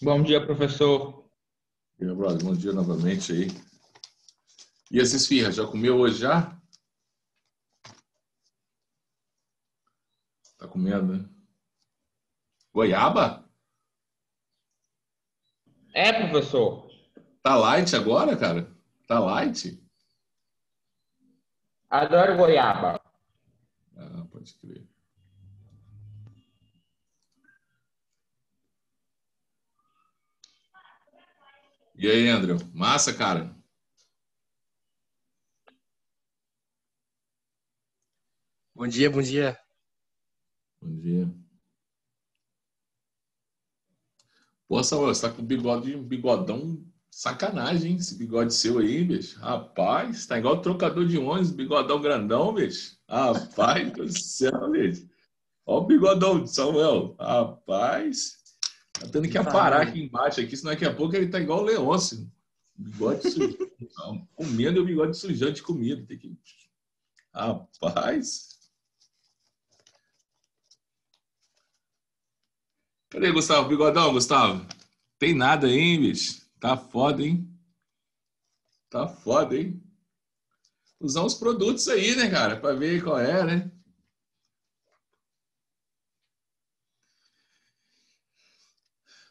Bom dia, professor. E aí, meu brother, bom dia novamente aí. E essa esfirra, já comeu hoje já? Tá comendo, né? Goiaba? É, professor. Tá light agora, cara? Tá light? Adoro goiaba. Ah, pode crer. E aí, Andrew? Massa, cara? Bom dia, bom dia. Bom dia. Pô, Samuel, você tá com bigode, bigodão sacanagem, hein? Esse bigode seu aí, bicho. Rapaz, tá igual trocador de ônibus, bigodão grandão, bicho. Rapaz do céu, bicho. Ó o bigodão de Samuel. Rapaz. Tá tendo Me que aparar aqui fala. embaixo, aqui, senão daqui a pouco ele tá igual o Leôncio. Bigode sujo. Comendo e o bigode sujante de comida. Tem que... Rapaz. Cadê, Gustavo? Bigodão, Gustavo? Tem nada aí, hein, bicho? Tá foda, hein? Tá foda, hein? Usar uns produtos aí, né, cara? Pra ver qual é, né?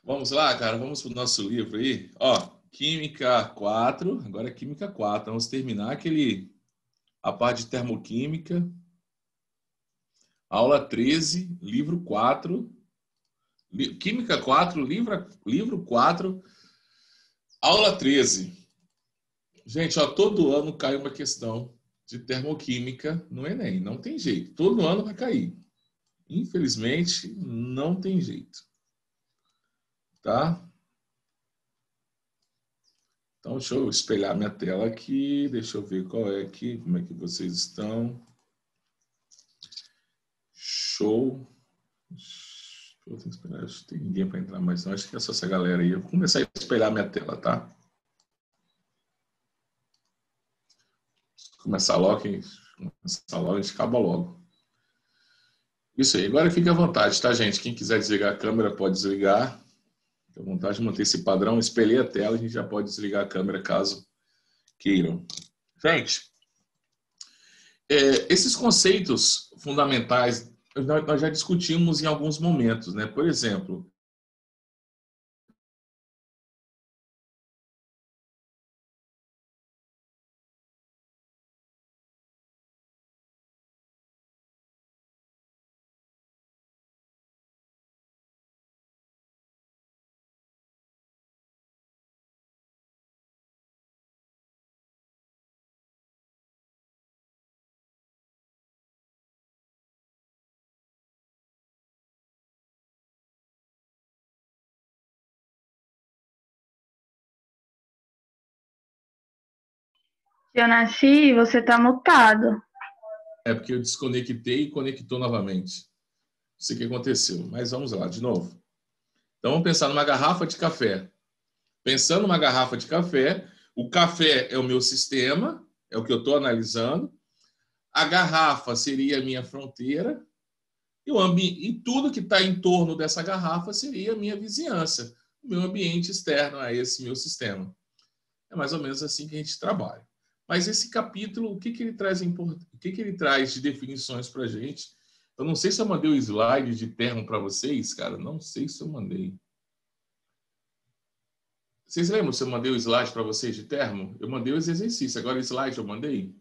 Vamos lá, cara. Vamos pro nosso livro aí. Ó, Química 4. Agora é Química 4. Vamos terminar a parte de termoquímica. Aula 13, livro 4. Química 4, livro 4, aula 13. Gente, ó, todo ano cai uma questão de termoquímica no Enem. Não tem jeito. Todo ano vai cair. Infelizmente, não tem jeito. Tá? Então, deixa eu espelhar minha tela aqui. Deixa eu ver qual é aqui. Como é que vocês estão. Show. Eu tenho que esperar. Acho que tem ninguém para entrar mais. Não, acho que é só essa galera aí. Eu vou começar a espelhar minha tela, tá? Começar logo, a gente acaba logo. Isso aí. Agora fique à vontade, tá, gente? Quem quiser desligar a câmera pode desligar. Fique à vontade de manter esse padrão. Espelhei a tela, a gente já pode desligar a câmera caso queiram. Gente, esses conceitos fundamentais nós já discutimos em alguns momentos, né? Por exemplo, Eu nasci, você tá mutado. é porque eu desconectei e conectou novamente. Não sei o que aconteceu, mas vamos lá, de novo. Então vamos pensar numa garrafa de café. Pensando numa garrafa de café, o café é o meu sistema, é o que eu estou analisando. A garrafa seria a minha fronteira e tudo que está em torno dessa garrafa seria a minha vizinhança, o meu ambiente externo a esse meu sistema. É mais ou menos assim que a gente trabalha. Mas esse capítulo, o que, que ele traz o que, que ele traz de definições para a gente? Eu não sei se eu mandei o slide de termo para vocês, cara. Não sei se eu mandei. Vocês lembram se eu mandei o slide para vocês de termo? Eu mandei os exercícios. Agora o slide eu mandei?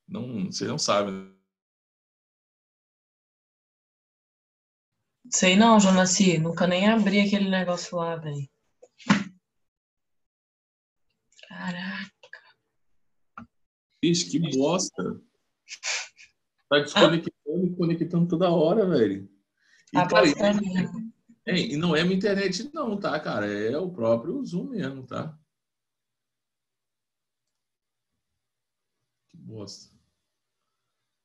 Não, vocês não sabem. Sei não, Jonaci, nunca nem abri aquele negócio lá, velho. Caraca. Ixi, que bosta. Tá desconectando e conectando toda hora, velho. E, cara, Aposto que é minha. e não é minha internet, não, tá, cara? É o próprio Zoom mesmo, tá? Que bosta.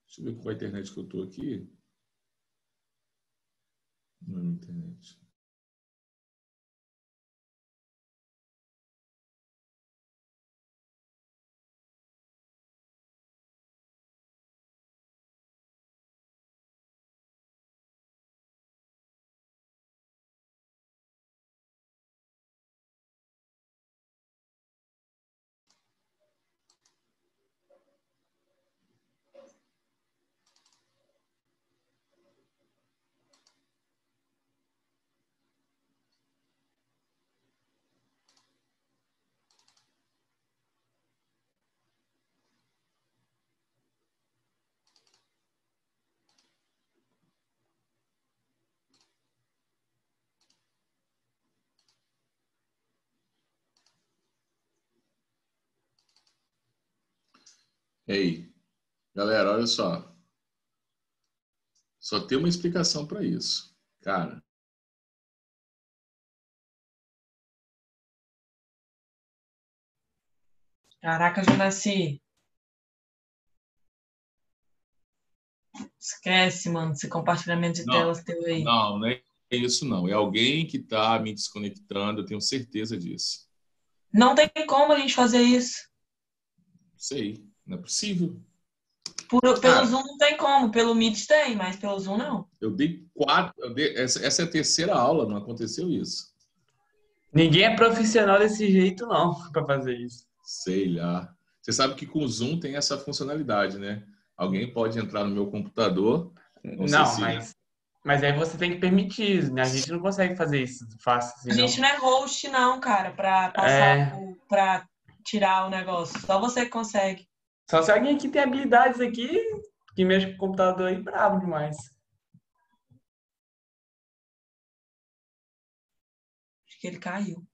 Deixa eu ver qual é a internet que eu tô aqui. Não é minha internet. Ei, galera, olha só. Só tem uma explicação para isso. Cara, Caraca, Jonaci. Esquece, mano, esse compartilhamento de não, telas teu aí. não é isso não. É alguém que está me desconectando, eu tenho certeza disso. Não tem como a gente fazer isso. Sei, não é possível. Pelo Cara, Zoom não tem como, pelo Meet tem, mas pelo Zoom não. eu dei 4, essa é a terceira aula, não aconteceu isso. Ninguém é profissional desse jeito, não, para fazer isso. Sei lá. Você sabe que com o Zoom tem essa funcionalidade, né? Alguém pode entrar no meu computador, não sei Não, se... mas aí você tem que permitir, né? A gente não consegue fazer isso fácil assim, A gente não. não é host, não, cara, pra passar, É, pra tirar o negócio. Só você que consegue. só se alguém aqui tem habilidades aqui, que mexe com o computador aí, bravo demais. Acho que ele caiu.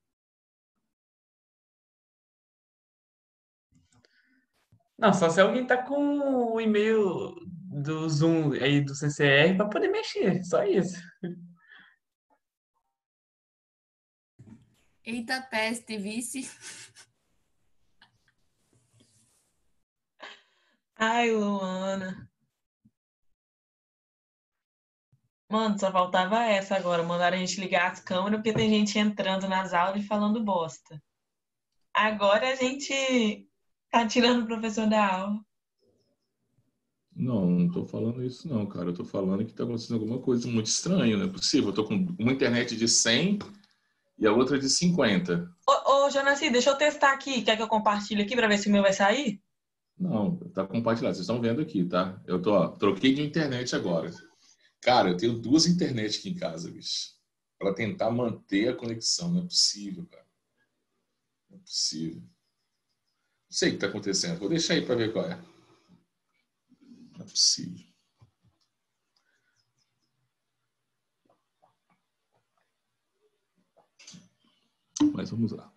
Não, só se alguém tá com o e-mail do Zoom aí do CCR para poder mexer, só isso. Eita peste, vice. Ai, Luana. Mano, só faltava essa agora. Mandaram a gente ligar as câmeras porque tem gente entrando nas aulas e falando bosta. Agora a gente tá tirando o professor da aula. Não, não tô falando isso não, cara. Eu tô falando que tá acontecendo alguma coisa muito estranha, não é possível. Eu tô com uma internet de 100 e a outra de 50. Ô, Jonaci, deixa eu testar aqui. Quer que eu compartilhe aqui pra ver se o meu vai sair? Não, tá compartilhado. Vocês estão vendo aqui, tá? Eu tô, ó, troquei de internet agora. Cara, eu tenho 2 internet aqui em casa, bicho. Pra tentar manter a conexão. Não é possível, cara. Não é possível. Não sei o que tá acontecendo. Vou deixar aí pra ver qual é. Não é possível. Mas vamos lá.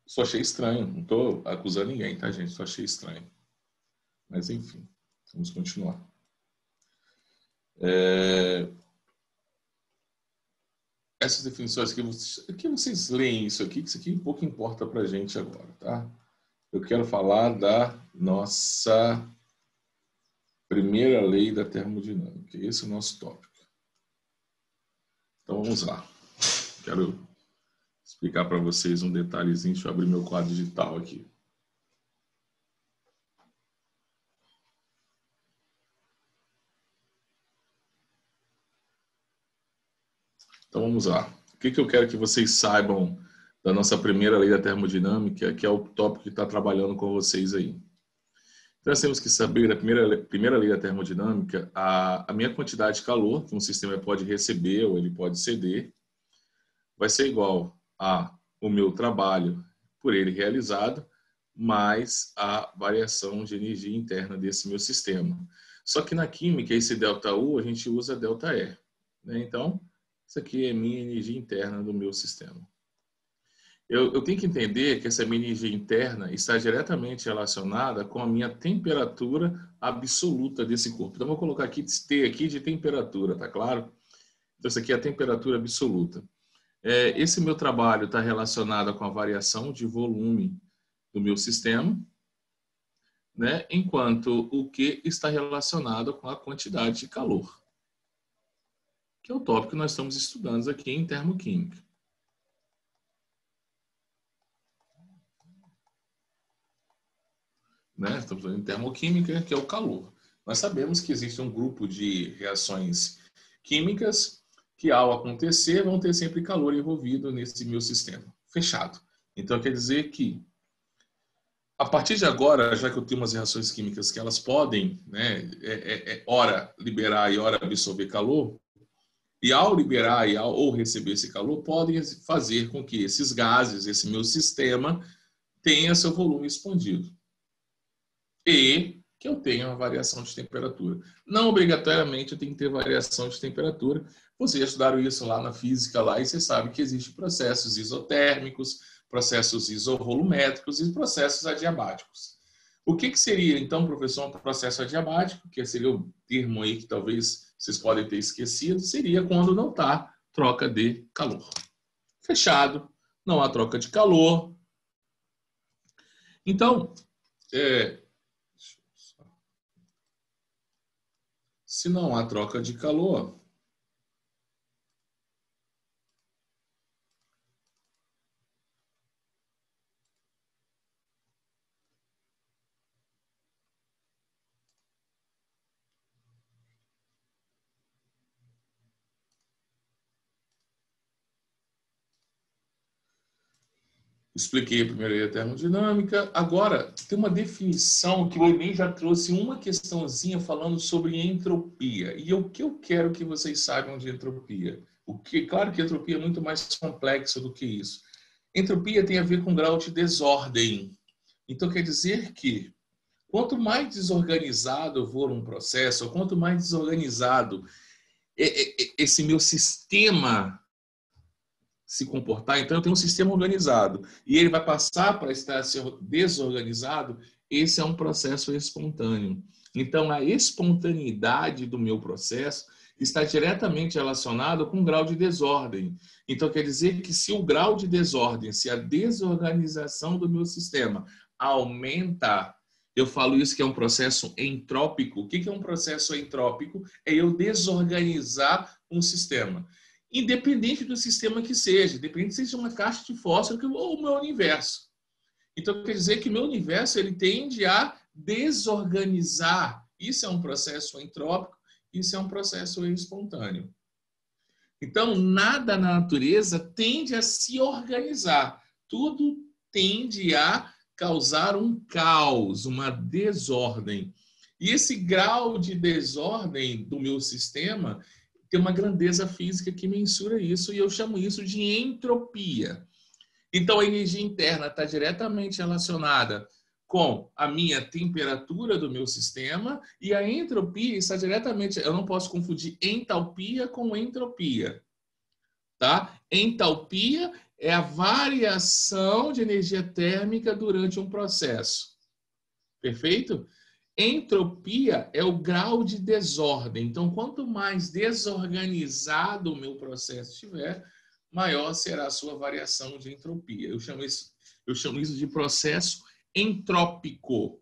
Só achei estranho. Não tô acusando ninguém, tá, gente? Só achei estranho. Mas, enfim. Vamos continuar. Essas definições que vocês leem isso aqui, que isso aqui pouco importa pra gente agora, tá? Eu quero falar da nossa primeira lei da termodinâmica. Esse é o nosso tópico. Então, vamos lá. Quero explicar para vocês um detalhezinho. Deixa eu abrir meu quadro digital aqui. Então, vamos lá. O que eu quero que vocês saibam da nossa primeira lei da termodinâmica, que é o tópico que está trabalhando com vocês aí. Então, nós temos que saber, da primeira lei da termodinâmica, a minha quantidade de calor que um sistema pode receber ou ele pode ceder vai ser igual a o meu trabalho por ele realizado, mais a variação de energia interna desse meu sistema. Só que na química, esse ΔU, a gente usa ΔE. Né? Então, isso aqui é minha energia interna do meu sistema. Eu tenho que entender que essa minha energia interna está diretamente relacionada com a minha temperatura absoluta desse corpo. Então, vou colocar aqui T aqui de temperatura, tá claro? Então, isso aqui é a temperatura absoluta. Esse meu trabalho está relacionado com a variação de volume do meu sistema, né? Enquanto o Q está relacionado com a quantidade de calor, que é o tópico que nós estamos estudando aqui em termoquímica. Né? Estamos falando em termoquímica, que é o calor. Nós sabemos que existe um grupo de reações químicas que, ao acontecer, vão ter sempre calor envolvido nesse meu sistema fechado. Então, quer dizer que, a partir de agora, já que eu tenho umas reações químicas que elas podem, né, ora liberar e ora absorver calor, e ao liberar ou receber esse calor, podem fazer com que esses gases, esse meu sistema, tenha seu volume expandido. E que eu tenha uma variação de temperatura. Não obrigatoriamente eu tenho que ter variação de temperatura. Vocês já estudaram isso lá na física lá, e você sabe que existem processos isotérmicos, processos isorvolumétricos e processos adiabáticos. O que seria, então, professor, um processo adiabático, que seria o termo aí que talvez vocês podem ter esquecido, seria quando não está troca de calor. Fechado, não há troca de calor. Então, se não há troca de calor, expliquei primeiro a termodinâmica. Agora, tem uma definição que o Enem já trouxe uma questãozinha falando sobre entropia. E o que eu quero que vocês saibam de entropia? Claro que entropia é muito mais complexa do que isso. Entropia tem a ver com grau de desordem. Então, quer dizer que quanto mais desorganizado for um processo, ou quanto mais desorganizado esse meu sistema se comportar, então eu tenho um sistema organizado e ele vai passar para estar desorganizado, esse é um processo espontâneo. Então a espontaneidade do meu processo está diretamente relacionado com o grau de desordem. Então quer dizer que se o grau de desordem, se a desorganização do meu sistema aumenta, eu falo isso que é um processo entrópico. O que é um processo entrópico? É eu desorganizar um sistema. Independente do sistema que seja, independente se seja uma caixa de fósforo ou o meu universo. Então, quer dizer que meu universo ele tende a desorganizar. Isso é um processo entrópico, isso é um processo espontâneo. Então, nada na natureza tende a se organizar. Tudo tende a causar um caos, uma desordem. E esse grau de desordem do meu sistema tem uma grandeza física que mensura isso, e eu chamo isso de entropia. Então, a energia interna está diretamente relacionada com a minha temperatura do meu sistema, e a entropia está diretamente... Eu não posso confundir entalpia com entropia. Tá? Entalpia é a variação de energia térmica durante um processo. Perfeito? Entropia é o grau de desordem. Então, quanto mais desorganizado o meu processo estiver, maior será a sua variação de entropia. Eu chamo isso de processo entrópico.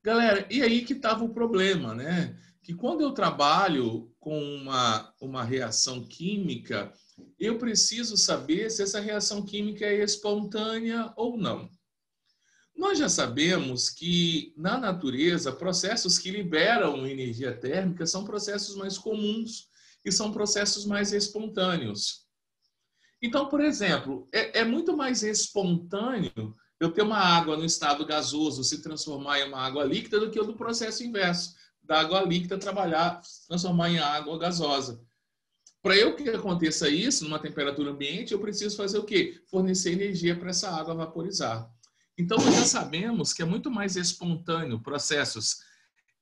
Galera, e aí que estava o problema, né? Que quando eu trabalho com uma reação química, eu preciso saber se essa reação química é espontânea ou não. Nós já sabemos que, na natureza, processos que liberam energia térmica são processos mais comuns e são processos mais espontâneos. Então, por exemplo, é muito mais espontâneo eu ter uma água no estado gasoso se transformar em uma água líquida do que o do processo inverso, da água líquida transformar em água gasosa. Para eu que aconteça isso, numa temperatura ambiente, eu preciso fazer o quê? Fornecer energia para essa água vaporizar. Então, nós já sabemos que é muito mais espontâneo processos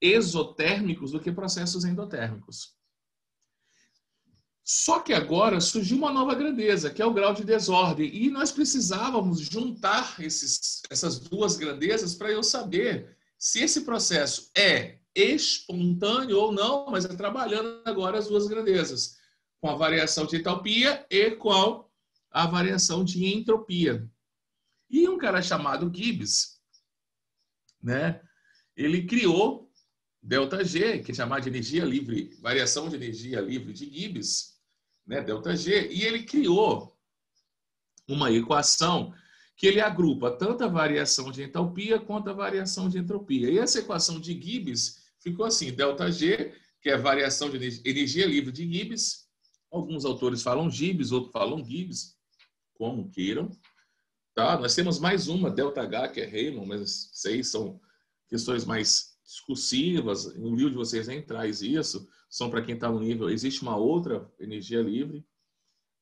exotérmicos do que processos endotérmicos. Só que agora surgiu uma nova grandeza, que é o grau de desordem. E nós precisávamos juntar essas duas grandezas para eu saber se esse processo é espontâneo ou não, mas é trabalhando agora as duas grandezas, com a variação de entalpia e com a variação de entropia. E um cara chamado Gibbs, né, ele criou ΔG, que é chamado de energia livre, variação de energia livre de Gibbs, né, ΔG, e ele criou uma equação que ele agrupa tanto a variação de entalpia quanto a variação de entropia. E essa equação de Gibbs ficou assim, ΔG, que é a variação de energia livre de Gibbs. Alguns autores falam Gibbs, outros falam Gibbs, como queiram. Tá? Nós temos mais uma, ΔH, que é Rayleigh, mas seis são questões mais discursivas. No livro de vocês nem traz isso, são para quem está no nível. Existe uma outra energia livre,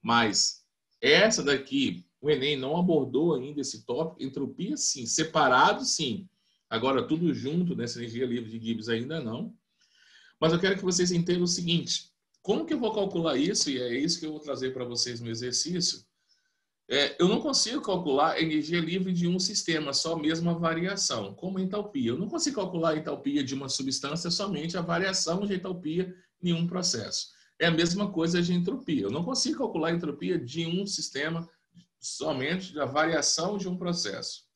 mas essa daqui, o Enem não abordou ainda esse tópico. Entropia, sim. Separado, sim. Agora, tudo junto nessa energia livre de Gibbs ainda não. Mas eu quero que vocês entendam o seguinte. Como que eu vou calcular isso? E é isso que eu vou trazer para vocês no exercício. Eu não consigo calcular a energia livre de um sistema, só mesmo a variação, como a entalpia. Eu não consigo calcular a entalpia de uma substância, somente a variação de entalpia em um processo. É a mesma coisa de entropia. Eu não consigo calcular a entropia de um sistema, somente da variação de um processo.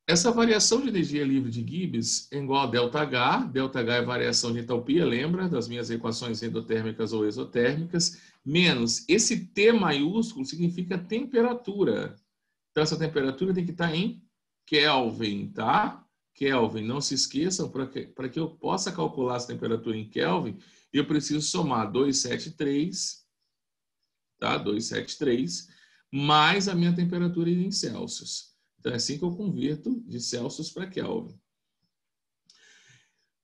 Essa variação de energia livre de Gibbs é igual a ΔH. ΔH é variação de entalpia, lembra das minhas equações endotérmicas ou exotérmicas, menos esse T maiúsculo significa temperatura. Então, essa temperatura tem que estar em Kelvin, tá? Kelvin, não se esqueçam, para que eu possa calcular essa temperatura em Kelvin, eu preciso somar 273, tá? 273, mais a minha temperatura em Celsius. Então, é assim que eu converto de Celsius para Kelvin.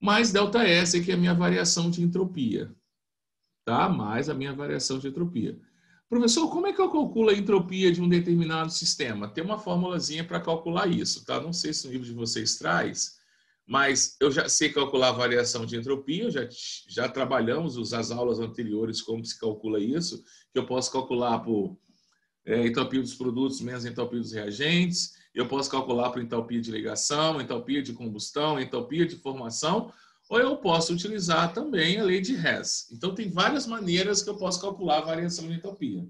Mais ΔS, que é a minha variação de entropia. Tá? Mais a minha variação de entropia. Professor, como é que eu calculo a entropia de um determinado sistema? Tem uma formulazinha para calcular isso. Tá? Não sei se o livro de vocês traz, mas eu já sei calcular a variação de entropia. Já trabalhamos as aulas anteriores como se calcula isso, que eu posso calcular por entalpia dos produtos menos entalpia dos reagentes. Eu posso calcular por entalpia de ligação, entalpia de combustão, entalpia de formação, ou eu posso utilizar também a lei de Hess. Então, tem várias maneiras que eu posso calcular a variação de entalpia.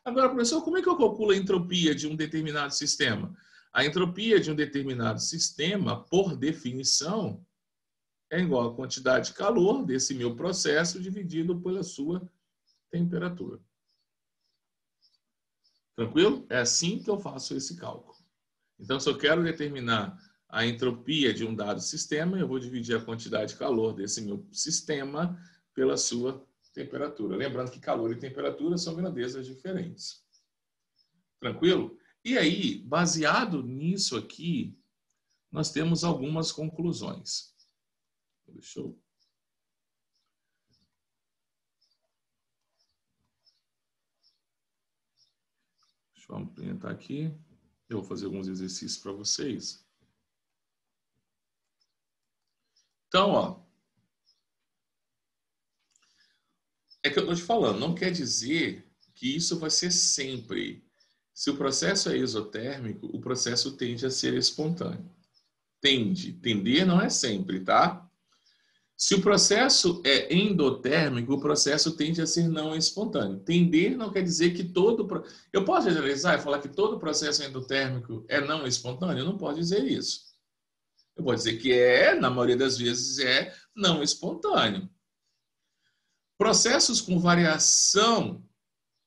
Agora, professor, como é que eu calculo a entropia de um determinado sistema? A entropia de um determinado sistema, por definição, é igual à quantidade de calor desse meu processo dividido pela sua temperatura. Tranquilo? É assim que eu faço esse cálculo. Então, se eu quero determinar a entropia de um dado sistema, eu vou dividir a quantidade de calor desse meu sistema pela sua temperatura. Lembrando que calor e temperatura são grandezas diferentes. Tranquilo? E aí, baseado nisso aqui, nós temos algumas conclusões. Deixa eu ampliar aqui. Eu vou fazer alguns exercícios para vocês. Então, ó. É que eu estou te falando, não quer dizer que isso vai ser sempre. Se o processo é exotérmico, o processo tende a ser espontâneo. Tender não é sempre, tá? Se o processo é endotérmico, o processo tende a ser não espontâneo. Tender não quer dizer que todo... Eu posso generalizar e falar que todo processo endotérmico é não espontâneo? Eu não posso dizer isso. Eu vou dizer que na maioria das vezes, é não espontâneo. Processos com variação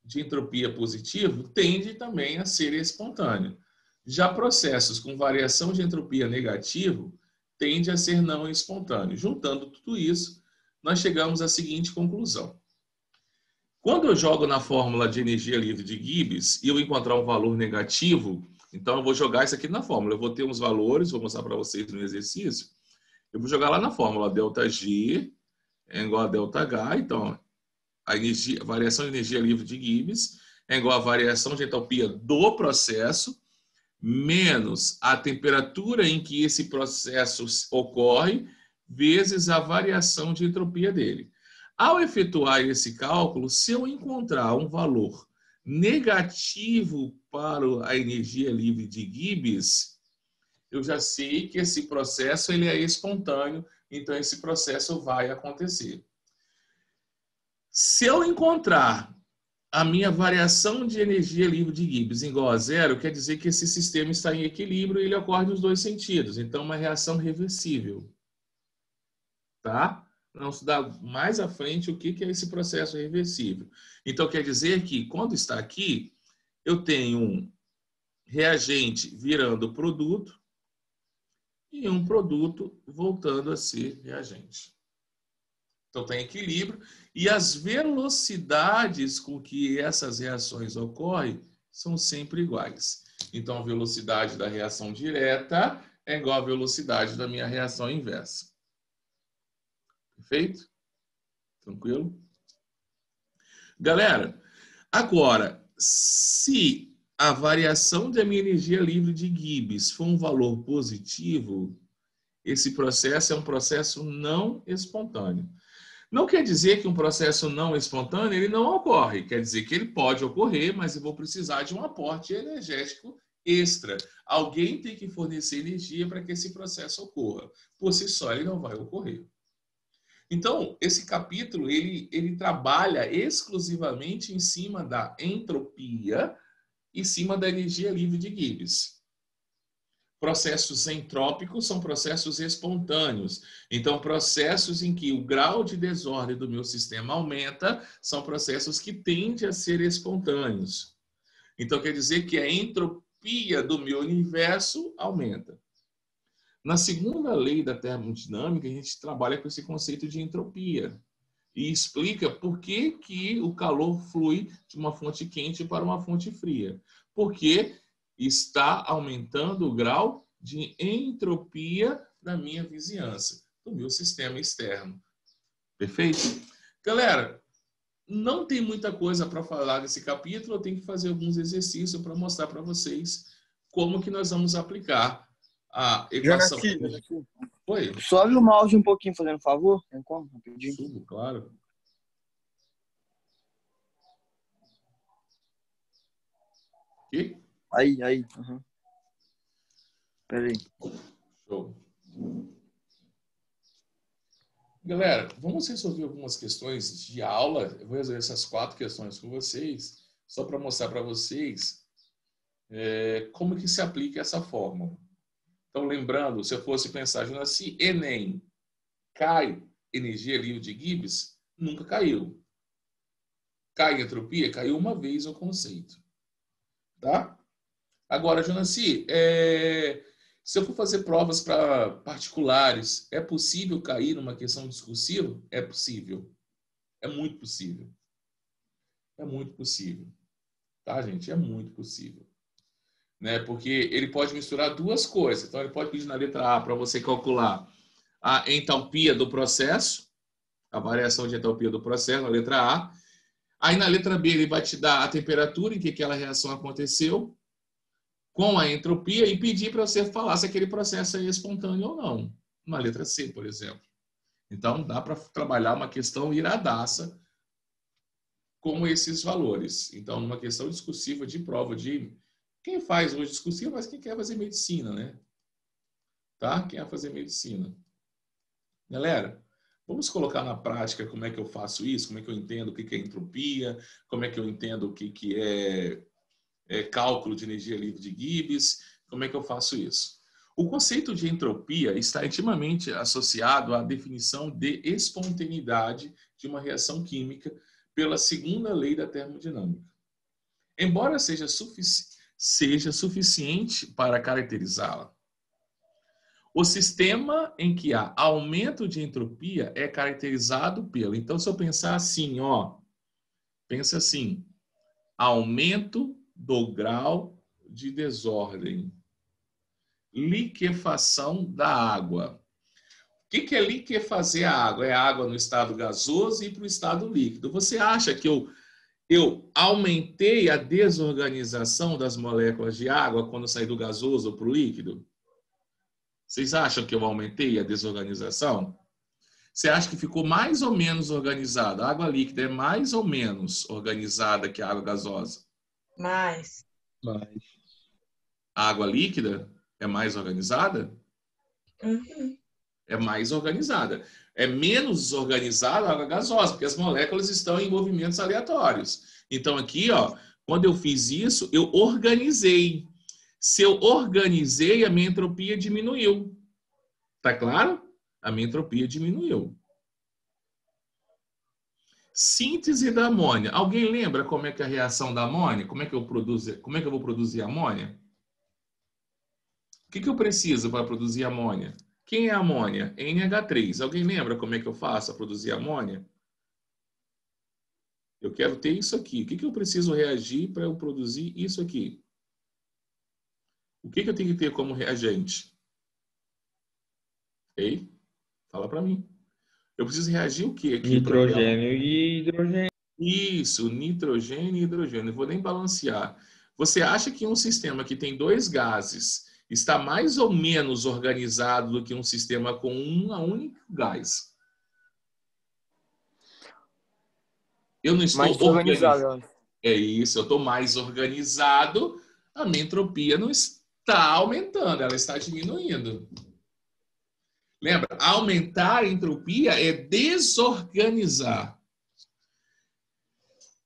de entropia positivo tendem também a ser espontâneo. Já processos com variação de entropia negativo tende a ser não espontâneo. Juntando tudo isso, nós chegamos à seguinte conclusão. Quando eu jogo na fórmula de energia livre de Gibbs e eu encontrar um valor negativo, então eu vou jogar isso aqui na fórmula. Eu vou ter uns valores, vou mostrar para vocês no exercício. Eu vou jogar lá na fórmula. ΔG é igual a ΔH. Então, a variação de energia livre de Gibbs é igual à variação de entalpia do processo menos a temperatura em que esse processo ocorre, vezes a variação de entropia dele. Ao efetuar esse cálculo, se eu encontrar um valor negativo para a energia livre de Gibbs, eu já sei que esse processo ele é espontâneo, então esse processo vai acontecer. Se eu encontrar a minha variação de energia livre de Gibbs igual a zero, quer dizer que esse sistema está em equilíbrio e ele ocorre nos dois sentidos. Então, uma reação reversível. Tá? Vamos estudar mais à frente o que é esse processo reversível. Então, quer dizer que, quando está aqui, eu tenho um reagente virando produto e um produto voltando a ser reagente. Então, tem equilíbrio. E as velocidades com que essas reações ocorrem são sempre iguais. Então, a velocidade da reação direta é igual à velocidade da minha reação inversa. Perfeito? Tranquilo? Galera, agora, se a variação da minha energia livre de Gibbs for um valor positivo, esse processo é um processo não espontâneo. Não quer dizer que um processo não espontâneo ele não ocorre. Quer dizer que ele pode ocorrer, mas eu vou precisar de um aporte energético extra. Alguém tem que fornecer energia para que esse processo ocorra. Por si só, ele não vai ocorrer. Então, esse capítulo ele trabalha exclusivamente em cima da entropia, em cima da energia livre de Gibbs. Processos entrópicos são processos espontâneos. Então, processos em que o grau de desordem do meu sistema aumenta são processos que tendem a ser espontâneos. Então, quer dizer que a entropia do meu universo aumenta. Na segunda lei da termodinâmica, a gente trabalha com esse conceito de entropia e explica por que, que o calor flui de uma fonte quente para uma fonte fria. Porque está aumentando o grau de entropia da minha vizinhança, do meu sistema externo. Perfeito? Galera, não tem muita coisa para falar nesse capítulo, eu tenho que fazer alguns exercícios para mostrar para vocês como que nós vamos aplicar a equação. Oi? Sobe o mouse um pouquinho, fazendo favor. Tem como? Rapidinho. Subo, claro. Aqui? Aí. Uhum. Pera aí. Show. Galera, vamos resolver algumas questões de aula. Eu vou resolver essas 4 questões com vocês, só para mostrar para vocês como que se aplica essa fórmula. Então, lembrando, se eu fosse pensar, se Enem cai energia livre de Gibbs, nunca caiu. Cai entropia? Caiu uma vez o conceito. Tá? Agora, Jonaci, se eu for fazer provas para particulares, é possível cair numa questão discursiva? É possível. É muito possível. É muito possível. Tá, gente? É muito possível. Né? Porque ele pode misturar 2 coisas. Então, ele pode pedir na letra A para você calcular a entalpia do processo, a variação de entalpia do processo, na letra A. Aí, na letra B, ele vai te dar a temperatura em que aquela reação aconteceu, com a entropia, e pedir para você falar se aquele processo é espontâneo ou não. Na letra C, por exemplo. Então, dá para trabalhar uma questão iradaça com esses valores. Então, numa questão discursiva de prova de... Quem faz hoje discursiva, mas quem quer fazer medicina, né? Tá? Quem quer fazer medicina. Galera, vamos colocar na prática como é que eu faço isso, como é que eu entendo o que é entropia, como é que eu entendo o que é cálculo de energia livre de Gibbs, como é que eu faço isso? O conceito de entropia está intimamente associado à definição de espontaneidade de uma reação química pela segunda lei da termodinâmica. Embora seja suficiente para caracterizá-la, o sistema em que há aumento de entropia é caracterizado pelo... Então, se eu pensar assim, pensa assim, aumento do grau de desordem, liquefação da água. O que é liquefazer a água? É a água no estado gasoso e para o estado líquido. Você acha que eu aumentei a desorganização das moléculas de água quando saí do gasoso para o líquido? Vocês acham que eu aumentei a desorganização? Você acha que ficou mais ou menos organizada? A água líquida é mais ou menos organizada que a água gasosa? Mais. A água líquida é mais organizada? Uhum. É mais organizada. É menos organizada a água gasosa, porque as moléculas estão em movimentos aleatórios. Então, aqui, quando eu fiz isso, eu organizei. Se eu organizei, a minha entropia diminuiu. Tá claro? A minha entropia diminuiu. Síntese da amônia. Alguém lembra como é que é a reação da amônia? Como é que eu vou produzir amônia? O que eu preciso para produzir amônia? Quem é a amônia? NH3. Alguém lembra como é que eu faço a produzir amônia? Eu quero ter isso aqui. O que eu preciso reagir para eu produzir isso aqui? O que eu tenho que ter como reagente? Ei? Fala para mim. Eu preciso reagir o quê? Aqui Nitrogênio e hidrogênio. Isso, nitrogênio e hidrogênio. Não vou nem balancear. Você acha que um sistema que tem 2 gases está mais ou menos organizado do que um sistema com um único gás? Eu não estou Mais desorganizado, eu acho. É isso, eu estou mais organizado, a minha entropia não está aumentando, ela está diminuindo. Lembra? Aumentar a entropia é desorganizar.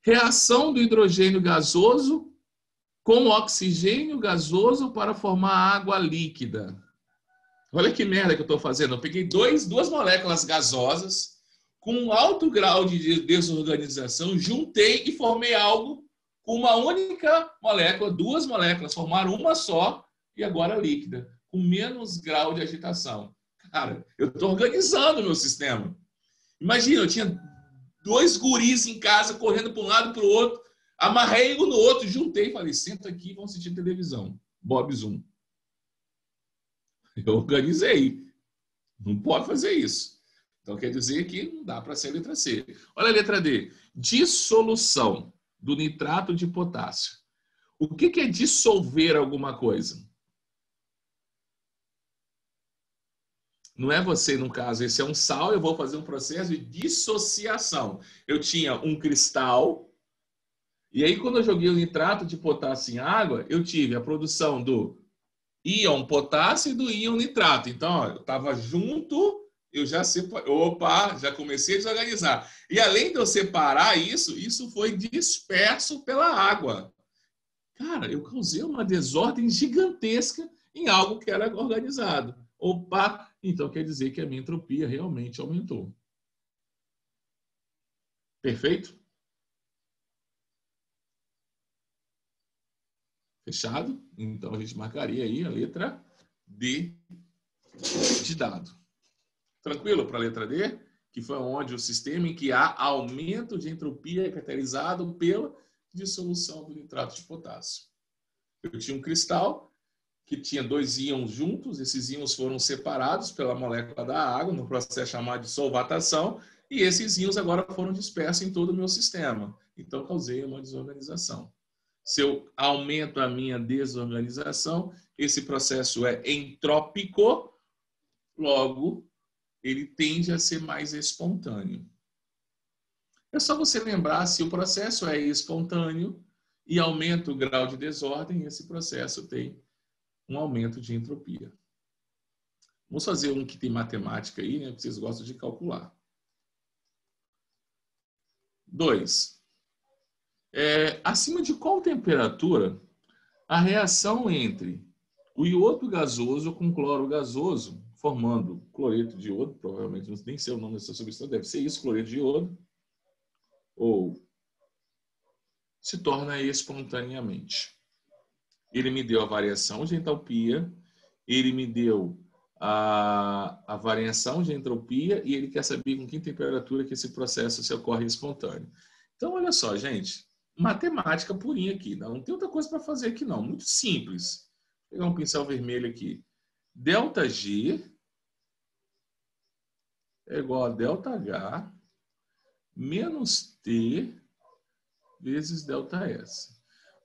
Reação do hidrogênio gasoso com oxigênio gasoso para formar água líquida. Olha que merda que eu estou fazendo. Eu peguei duas moléculas gasosas com um alto grau de desorganização, juntei e formei algo com uma única molécula, 2 moléculas, formaram uma só e agora líquida, com menos grau de agitação. Cara, eu estou organizando o meu sistema. Imagina, eu tinha 2 guris em casa, correndo para um lado e para o outro, amarrei um no outro, juntei e falei, senta aqui e vamos assistir televisão. Bob Zoom. Eu organizei. Não pode fazer isso. Então, quer dizer que não dá para ser a letra C. Olha a letra D. Dissolução do nitrato de potássio. O que é dissolver alguma coisa? Não é você, no caso, esse é um sal, eu vou fazer um processo de dissociação. Eu tinha um cristal, e aí quando eu joguei o nitrato de potássio em água, eu tive a produção do íon potássio e do íon nitrato. Então, ó, eu estava junto, eu já separei. Opa, já comecei a desorganizar. E além de eu separar isso foi disperso pela água. Cara, eu causei uma desordem gigantesca em algo que era organizado. Opa, então quer dizer que a minha entropia realmente aumentou. Perfeito? Fechado? Então a gente marcaria aí a letra D de dado. Tranquilo para a letra D? Que foi onde o sistema em que há aumento de entropia é caracterizado pela dissolução do nitrato de potássio. Eu tinha um cristal que tinha 2 íons juntos, esses íons foram separados pela molécula da água, no processo chamado de solvatação, e esses íons agora foram dispersos em todo o meu sistema. Então, causei uma desorganização. Se eu aumento a minha desorganização, esse processo é entrópico, logo, ele tende a ser mais espontâneo. É só você lembrar, se o processo é espontâneo e aumenta o grau de desordem, esse processo tem um aumento de entropia. Vamos fazer um que tem matemática aí, né? Que vocês gostam de calcular. 2. Acima de qual temperatura a reação entre o iodo gasoso com cloro gasoso, formando cloreto de iodo, provavelmente não nem sei o nome dessa substância, deve ser isso, cloreto de iodo, ou se torna espontaneamente. Ele me deu a variação de entalpia, ele me deu a variação de entropia e ele quer saber com que temperatura que esse processo se ocorre espontâneo. Então, olha só, gente, matemática purinha aqui, não tem outra coisa para fazer aqui não, muito simples. Vou pegar um pincel vermelho aqui. ΔG é igual a ΔH menos T vezes ΔS.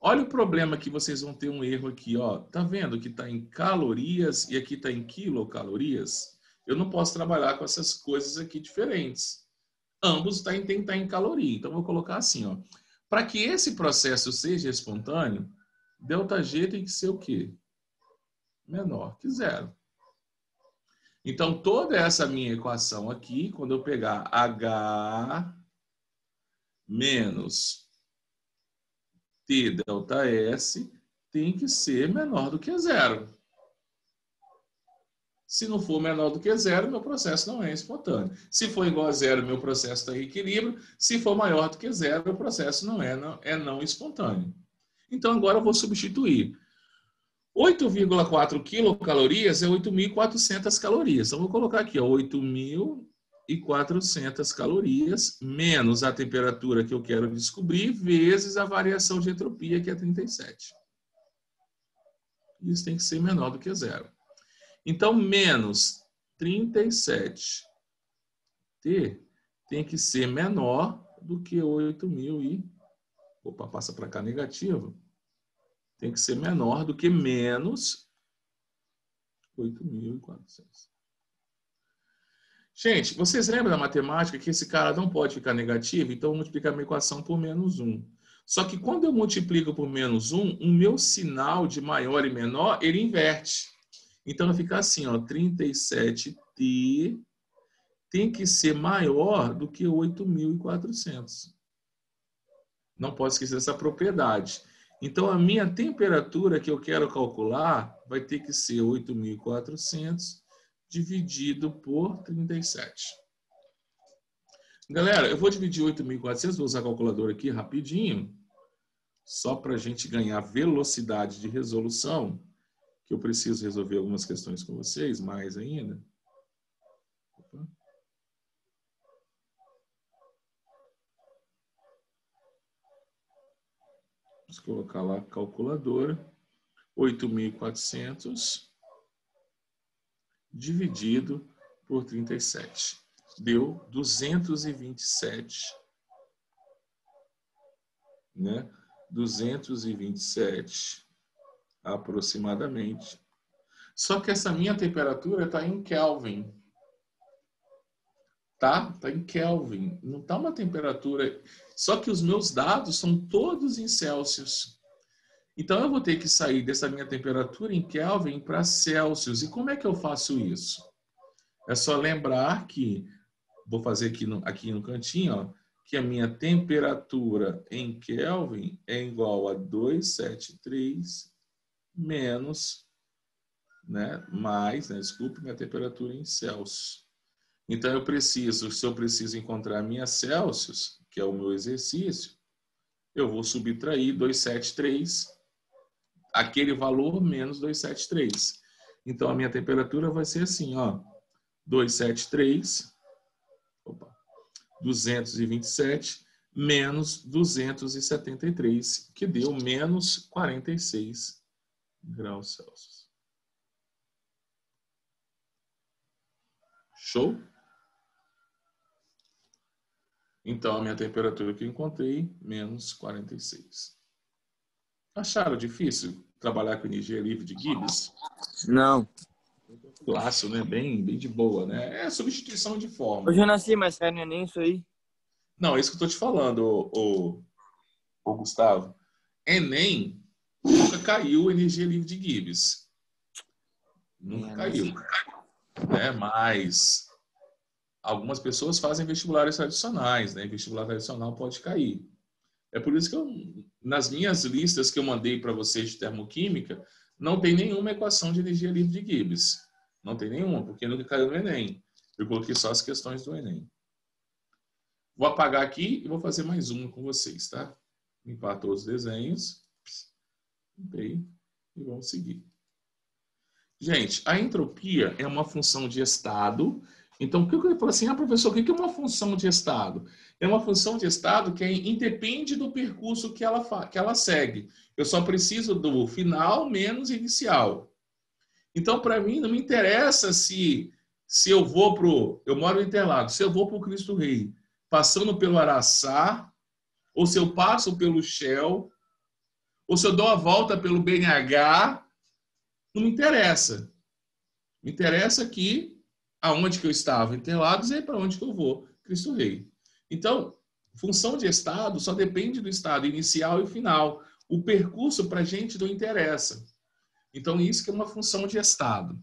Olha o problema que vocês vão ter um erro aqui, ó. Tá vendo que está em calorias e aqui está em quilocalorias? Eu não posso trabalhar com essas coisas aqui diferentes. Ambos tem que estar em caloria. Então, vou colocar assim, ó. Para que esse processo seja espontâneo, ΔG tem que ser o quê? Menor que 0. Então, toda essa minha equação aqui, quando eu pegar H menos T ΔS tem que ser menor do que 0. Se não for menor do que 0, meu processo não é espontâneo. Se for igual a 0, meu processo está em equilíbrio. Se for maior do que 0, meu processo não espontâneo. Então, agora eu vou substituir. 8,4 quilocalorias é 8.400 calorias. Então, vou colocar aqui, 8.400 calorias menos a temperatura que eu quero descobrir vezes a variação de entropia, que é 37. Isso tem que ser menor do que 0. Então, menos 37T tem que ser menor do que 8.000 e... Opa, passa para cá negativo. tem que ser menor do que menos 8.400. Gente, vocês lembram da matemática que esse cara não pode ficar negativo? Então, eu vou multiplicar a minha equação por menos 1. Só que quando eu multiplico por menos 1, o meu sinal de maior e menor, ele inverte. Então, vai ficar assim, ó, 37t tem que ser maior do que 8.400. Não posso esquecer essa propriedade. Então, a minha temperatura que eu quero calcular vai ter que ser 8.400 dividido por 37. Galera, eu vou dividir 8.400, vou usar a calculadora aqui rapidinho, só para a gente ganhar velocidade de resolução, que eu preciso resolver algumas questões com vocês, mais ainda. Opa. Vamos colocar lá a calculadora. 8.400 dividido por 37. Deu 227, né? 227 aproximadamente. Só que essa minha temperatura está em Kelvin. Tá em Kelvin. Não está uma temperatura... Só que os meus dados são todos em Celsius. Então, eu vou ter que sair dessa minha temperatura em Kelvin para Celsius. E como é que eu faço isso? É só lembrar que... Vou fazer aqui no cantinho, ó, que a minha temperatura em Kelvin é igual a 273 menos, né, mais, né, desculpe, minha temperatura em Celsius. Então, se eu preciso encontrar a minha Celsius, que é o meu exercício, eu vou subtrair 273, aquele valor menos 273. Então, a minha temperatura vai ser assim, ó, 227 menos 273, que deu menos 46 graus Celsius. Show? Então, a minha temperatura que eu encontrei, menos 46. Acharam difícil trabalhar com energia livre de Gibbs? Não. Fácil, né? Bem de boa, né? É substituição de forma. Eu já nasci, mas não é nem isso aí. Não, é isso que eu tô te falando, o Gustavo. Enem nunca caiu energia livre de Gibbs. Nunca caiu. Né? Mas algumas pessoas fazem vestibulares tradicionais, né? Vestibular tradicional pode cair. É por isso que nas minhas listas que eu mandei para vocês de termoquímica, não tem nenhuma equação de energia livre de Gibbs. Não tem nenhuma, porque nunca caiu no Enem. Eu coloquei só as questões do Enem. Vou apagar aqui e vou fazer mais uma com vocês, tá? Limpar todos os desenhos. Limpei e vamos seguir. Gente, a entropia é uma função de estado. Então, o que eu ia falar assim? Professor, o que é uma função de estado? É uma função de estado que independe do percurso que ela segue. Eu só preciso do final menos inicial. Então, para mim, não me interessa se eu vou eu moro em Interlagos, se eu vou para o Cristo Rei, passando pelo Araçá, ou se eu passo pelo Shell, ou se eu dou a volta pelo BNH, não me interessa. Me interessa que aonde que eu estava, Interlagos, e para onde que eu vou, Cristo Rei. Então, função de estado só depende do estado inicial e final. O percurso para a gente não interessa. Então, isso que é uma função de estado.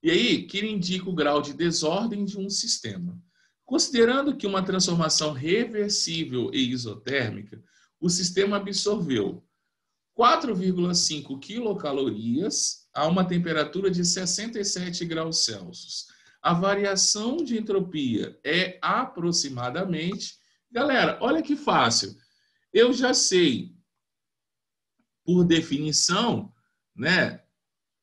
E aí, que ele indica o grau de desordem de um sistema. Considerando que uma transformação reversível e isotérmica, o sistema absorveu 4,5 quilocalorias a uma temperatura de 67 graus Celsius. A variação de entropia é aproximadamente... Galera, olha que fácil. Eu já sei, por definição, né,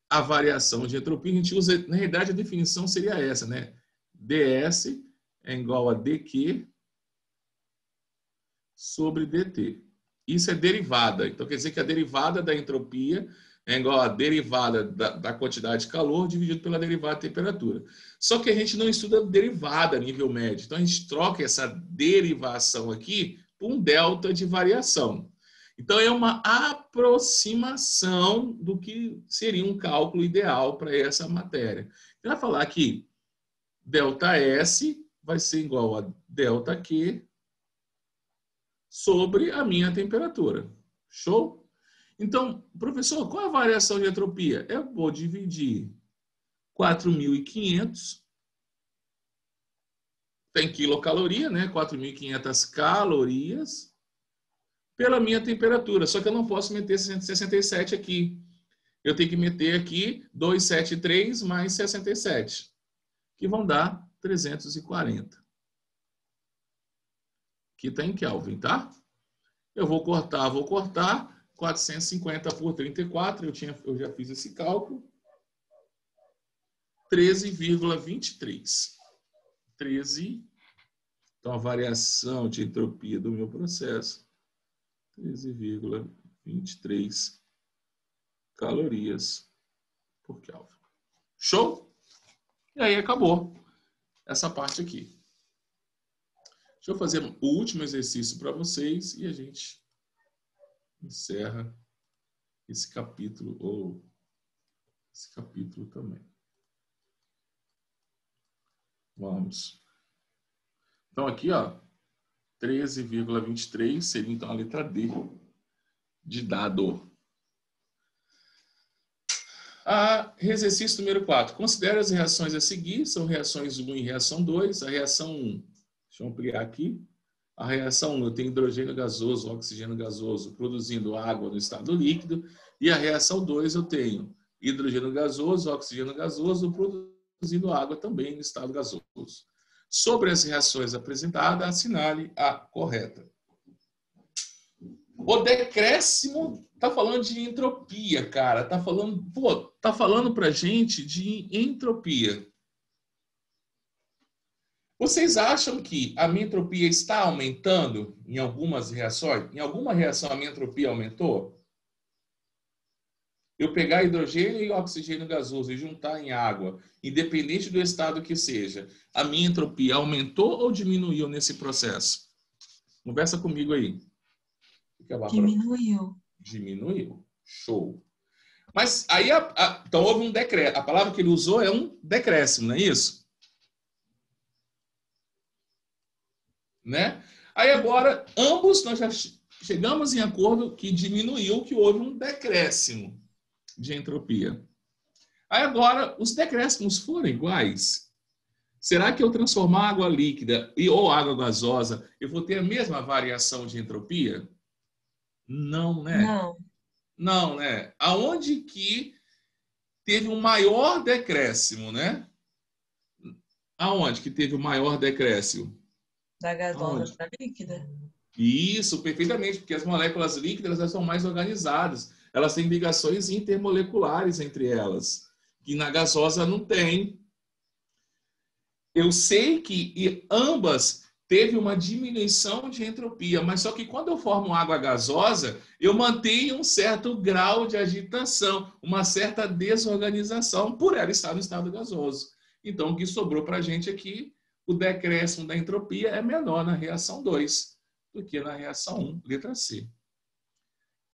a variação de entropia. A gente usa, na realidade, a definição seria essa, né? ds é igual a dq sobre dt. Isso é derivada. Então, quer dizer que a derivada da entropia é igual a derivada da quantidade de calor dividido pela derivada da temperatura. Só que a gente não estuda derivada a nível médio. Então, a gente troca essa derivação aqui por um delta de variação. Então, é uma aproximação do que seria um cálculo ideal para essa matéria. Ele vai falar que ΔS vai ser igual a ΔQ sobre a minha temperatura. Show? Então, professor, qual a variação de entropia? Eu vou dividir 4.500, tem quilocaloria, né? 4.500 calorias, pela minha temperatura. Só que eu não posso meter 67 aqui. Eu tenho que meter aqui 273 mais 67, que vão dar 340. Aqui está em Kelvin, tá? Eu vou cortar 450 por 34, eu já fiz esse cálculo. 13,23. 13. Então, a variação de entropia do meu processo, 13,23 calorias por Kelvin. Show? E aí, acabou essa parte aqui. Deixa eu fazer o último exercício para vocês e a gente encerra esse capítulo, ou esse capítulo também. Vamos. Então, aqui, ó, 13,23 seria, então, a letra D de dado. Exercício número 4. Considere as reações a seguir. São reações 1 e reação 2. A reação 1, deixa eu ampliar aqui. A reação 1, eu tenho hidrogênio gasoso, oxigênio gasoso, produzindo água no estado líquido. E a reação 2, eu tenho hidrogênio gasoso, oxigênio gasoso, produzindo água também no estado gasoso. Sobre as reações apresentadas, assinale a correta. O decréscimo está falando de entropia, cara. Está falando para a gente de entropia. Vocês acham que a minha entropia está aumentando em algumas reações? Em alguma reação a minha entropia aumentou? Eu pegar hidrogênio e oxigênio gasoso e juntar em água, independente do estado que seja, a minha entropia aumentou ou diminuiu nesse processo? Conversa comigo aí. Diminuiu. Diminuiu. Show. Mas aí, então houve um decréscimo. A palavra que ele usou é um decréscimo, não é isso? Né? Aí agora, ambos nós já chegamos em acordo que diminuiu, que houve um decréscimo de entropia. Aí agora, os decréscimos foram iguais? Será que eu transformar água líquida ou água gasosa, eu vou ter a mesma variação de entropia? Não, né? Não. Não, né? Aonde que teve um maior decréscimo, né? Aonde que teve o maior decréscimo? Da gasosa para líquida. Isso, perfeitamente, porque as moléculas líquidas elas são mais organizadas. Elas têm ligações intermoleculares entre elas, que na gasosa não tem. Eu sei que ambas teve uma diminuição de entropia, mas só que quando eu formo água gasosa, eu mantenho um certo grau de agitação, uma certa desorganização, por ela estar no estado gasoso. Então, o que sobrou para a gente aqui, o decréscimo da entropia é menor na reação 2 do que na reação 1, letra C.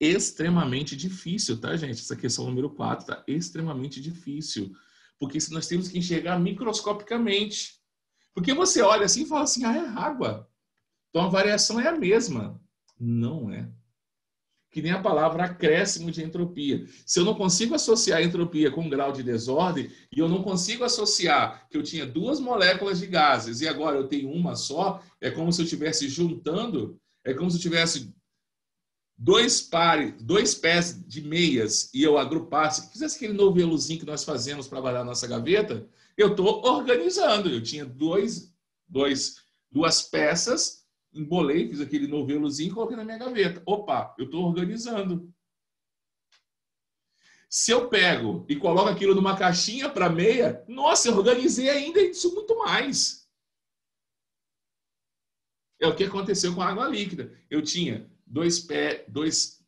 Extremamente difícil, tá, gente? Essa questão número 4 tá extremamente difícil, porque nós temos que enxergar microscopicamente. Porque você olha assim e fala assim, é água. Então a variação é a mesma. Não é. Que nem a palavra acréscimo de entropia. Se eu não consigo associar a entropia com grau de desordem, e eu não consigo associar que eu tinha duas moléculas de gases e agora eu tenho uma só, é como se eu estivesse juntando, é como se eu tivesse dois pés de meias e eu agrupasse, fizesse aquele novelozinho que nós fazemos para guardar a nossa gaveta, eu estou organizando. Eu tinha duas peças, embolei, fiz aquele novelozinho e coloquei na minha gaveta. Opa, eu estou organizando. Se eu pego e coloco aquilo numa caixinha para meia, nossa, eu organizei ainda isso muito mais. É o que aconteceu com a água líquida. Eu tinha dois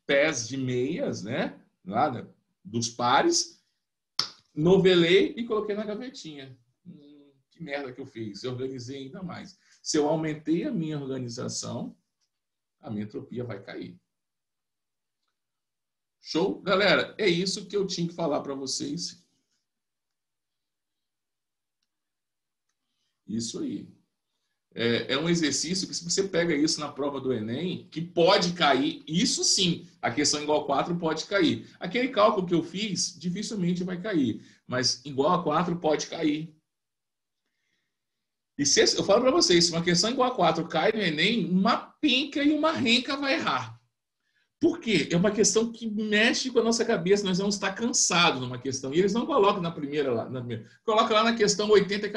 pés de meias, né? Lá dos pares, novelei e coloquei na gavetinha. Que merda que eu fiz. Eu organizei ainda mais. Se eu aumentei a minha organização, a minha entropia vai cair. Show? Galera, é isso que eu tinha que falar para vocês. Isso aí. É um exercício que, se você pega isso na prova do Enem, que pode cair, isso sim, a questão igual a 4 pode cair. Aquele cálculo que eu fiz, dificilmente vai cair, mas igual a 4 pode cair. E eu falo para vocês, se uma questão igual a 4 cai no Enem, uma penca e uma renca vai errar. Por quê? É uma questão que mexe com a nossa cabeça, nós vamos estar cansados numa questão. E eles não colocam na primeira, coloca lá na questão 80,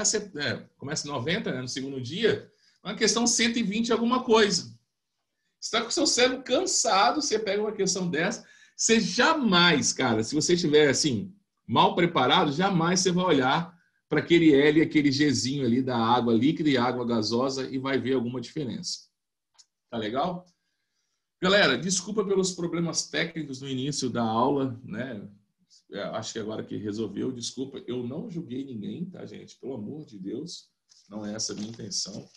começa 90, né, no segundo dia, uma questão 120 alguma coisa. Você está com o seu cérebro cansado, você pega uma questão dessa, você jamais, cara, se você estiver assim, mal preparado, jamais você vai olhar para aquele L e aquele Gzinho ali da água líquida e água gasosa e vai ver alguma diferença. Tá legal? Galera, desculpa pelos problemas técnicos no início da aula, né? Acho que agora que resolveu, desculpa. Eu não julguei ninguém, tá, gente? Pelo amor de Deus, não é essa a minha intenção.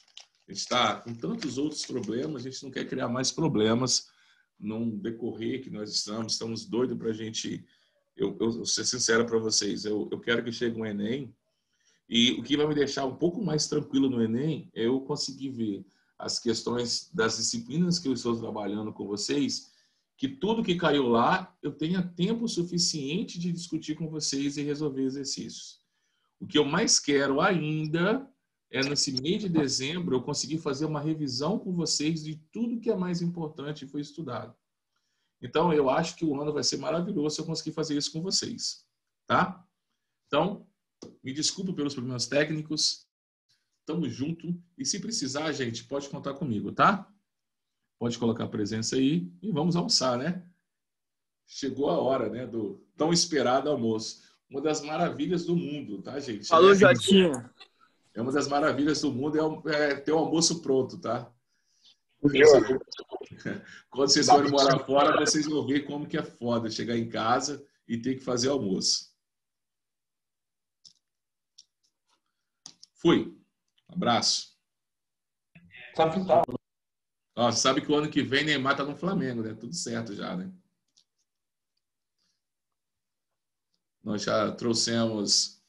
A gente está com tantos outros problemas, a gente não quer criar mais problemas num decorrer que nós estamos doidos para a gente... Eu vou ser sincero para vocês, eu quero que chegue um Enem e o que vai me deixar um pouco mais tranquilo no Enem é eu conseguir ver as questões das disciplinas que eu estou trabalhando com vocês, que tudo que caiu lá, eu tenha tempo suficiente de discutir com vocês e resolver exercícios. O que eu mais quero ainda é, nesse mês de dezembro, eu conseguir fazer uma revisão com vocês de tudo que é mais importante e foi estudado. Então, eu acho que o ano vai ser maravilhoso se eu conseguir fazer isso com vocês. Tá? Então, me desculpe pelos problemas técnicos. Tamo junto. E se precisar, gente, pode contar comigo, tá? Pode colocar a presença aí e vamos almoçar, né? Chegou a hora, né, do tão esperado almoço. Uma das maravilhas do mundo, tá, gente? Falou, Jotinha. É uma das maravilhas do mundo é ter o almoço pronto, tá? Quando vocês forem morar fora, vocês vão ver como que é foda chegar em casa e ter que fazer almoço. Fui. Abraço. Ó, sabe que o ano que vem Neymar tá no Flamengo, né? Tudo certo já, né? Nós já trouxemos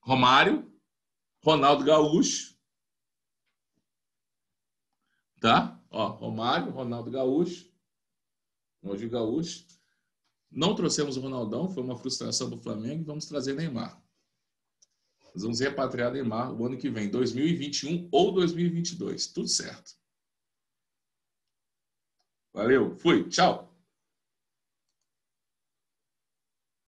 Romário, Ronaldo Gaúcho, tá? Ó, Romário, Ronaldo Gaúcho, hoje Gaúcho. Não trouxemos o Ronaldão, foi uma frustração do Flamengo. Vamos trazer Neymar. Nós vamos repatriar Neymar o ano que vem, 2021 ou 2022. Tudo certo. Valeu, fui, tchau.